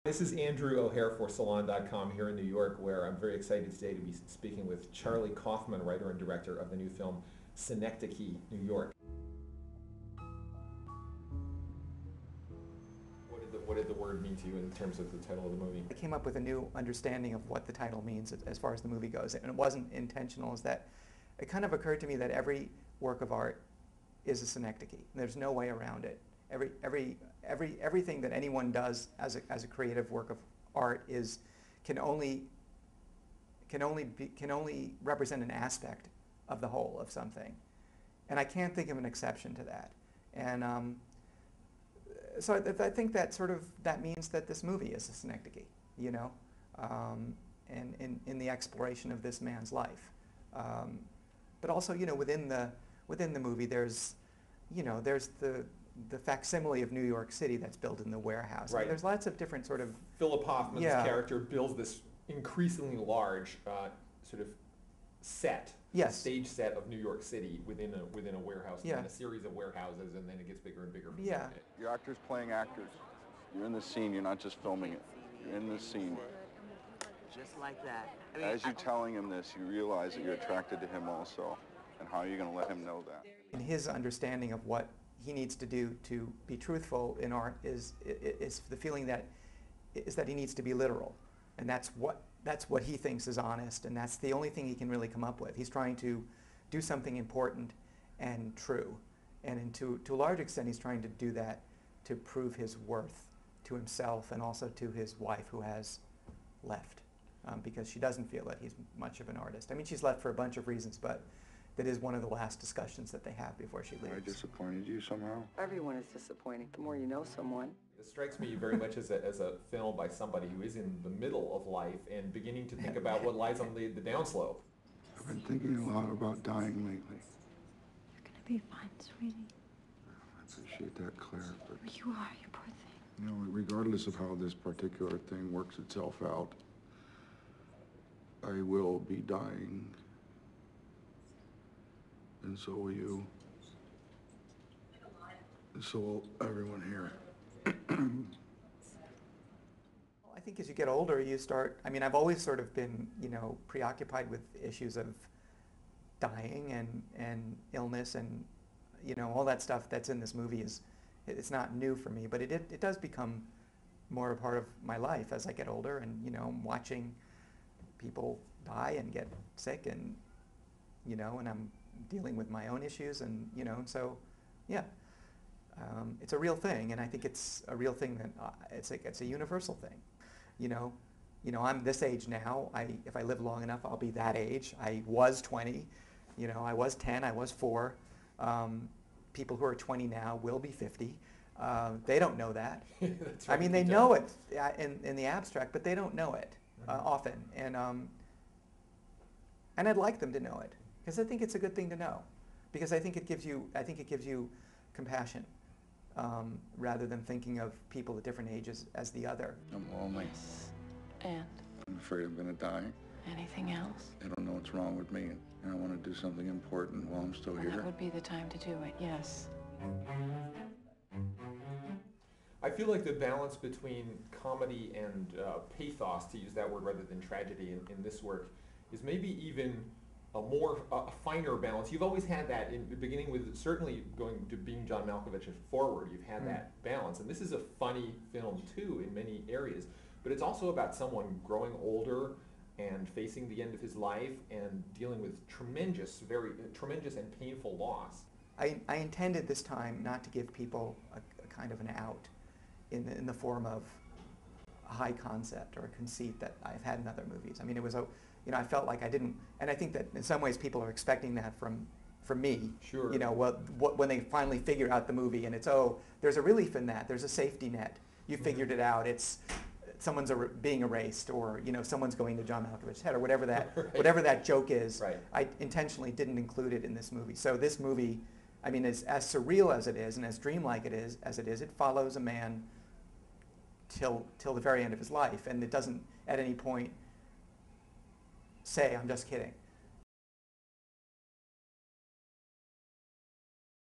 This is Andrew O'Hare for Salon.com here in New York, where I'm very excited today to be speaking with Charlie Kaufman, writer and director of the new film Synecdoche, New York. What did the word mean to you in terms of the title of the movie? I came up with a new understanding of what the title means as far as the movie goes, and it wasn't intentional. Is that it kind of occurred to me that every work of art is a synecdoche. There's no way around it. Everything that anyone does as a creative work of art can only represent an aspect of the whole of something, and I can't think of an exception to that. And so I think that means that this movie is a synecdoche, you know, and in the exploration of this man's life. But also, you know, within the movie, there's the facsimile of New York City that's built in the warehouse. Right. I mean, there's lots of different sort of... Philip Hoffman's character builds this increasingly large sort of set, Yes. stage set of New York City within a warehouse, and then a series of warehouses, and then it gets bigger and bigger. From there. You're actors playing actors. You're in the scene. You're not just filming it. You're in the scene. Just like that. I mean, As you're telling him this, you realize that you're attracted to him also, and how are you going to let him know that? In his understanding of what he needs to do to be truthful in art is the feeling that he needs to be literal, and that's what he thinks is honest, and that's the only thing he can really come up with. He's trying to do something important and true, and to a large extent he's trying to do that to prove his worth to himself and also to his wife, who has left because she doesn't feel that he's much of an artist. I mean, she's left for a bunch of reasons, but that is one of the last discussions that they have before she leaves. I disappointed you somehow? everyone is disappointing. The more you know someone. It strikes me very much as a film by somebody who is in the middle of life and beginning to think about what lies on the downslope. I've been thinking a lot about dying lately. You're gonna be fine, sweetie. I appreciate that, Claire, but You are, you poor thing. you know, regardless of how this particular thing works itself out, I will be dying. And so will you. And so will everyone here. I think as you get older, you start, I mean, I've always sort of been, you know, preoccupied with issues of dying and illness and, you know, all that stuff that's in this movie it's not new for me, but it does become more a part of my life as I get older, and, you know, watching people die and get sick, and, you know, and I'm dealing with my own issues, and, you know, so, yeah. It's a real thing, and I think it's a real thing that it's a universal thing. You know, I'm this age now. If I live long enough, I'll be that age. I was 20, you know, I was 10, I was 4. People who are 20 now will be 50. They don't know that. That's I right, mean, they know it in the abstract, but they don't know it often. And I'd like them to know it, because I think it's a good thing to know, it gives you compassion. Rather than thinking of people at different ages as the other. I'm lonely. And I'm afraid I'm going to die. anything else? I don't know what's wrong with me, and I want to do something important while I'm still Well, here. that would be the time to do it, yes. I feel like the balance between comedy and pathos, to use that word rather than tragedy in this work, is maybe even a finer balance. You've always had that in the beginning, with certainly going to Being John Malkovich and forward, you've had that balance. And this is a funny film too in many areas, but it's also about someone growing older and facing the end of his life and dealing with tremendous and painful loss. I intended this time not to give people a kind of an out in the form of a high concept or a conceit that I've had in other movies. I mean, it was you know, I felt like I didn't, and I think that in some ways people are expecting that from me. Sure. You know, when they finally figure out the movie, and it's, there's a relief in that, there's a safety net. You figured it out. It's someone's being erased, or, you know, someone's going to John Malkovich's head, or whatever that Right. whatever that joke is. Right. I intentionally didn't include it in this movie. So this movie, I mean, as surreal as it is and as dreamlike as it is, it follows a man till the very end of his life, and it doesn't at any point say, I'm just kidding.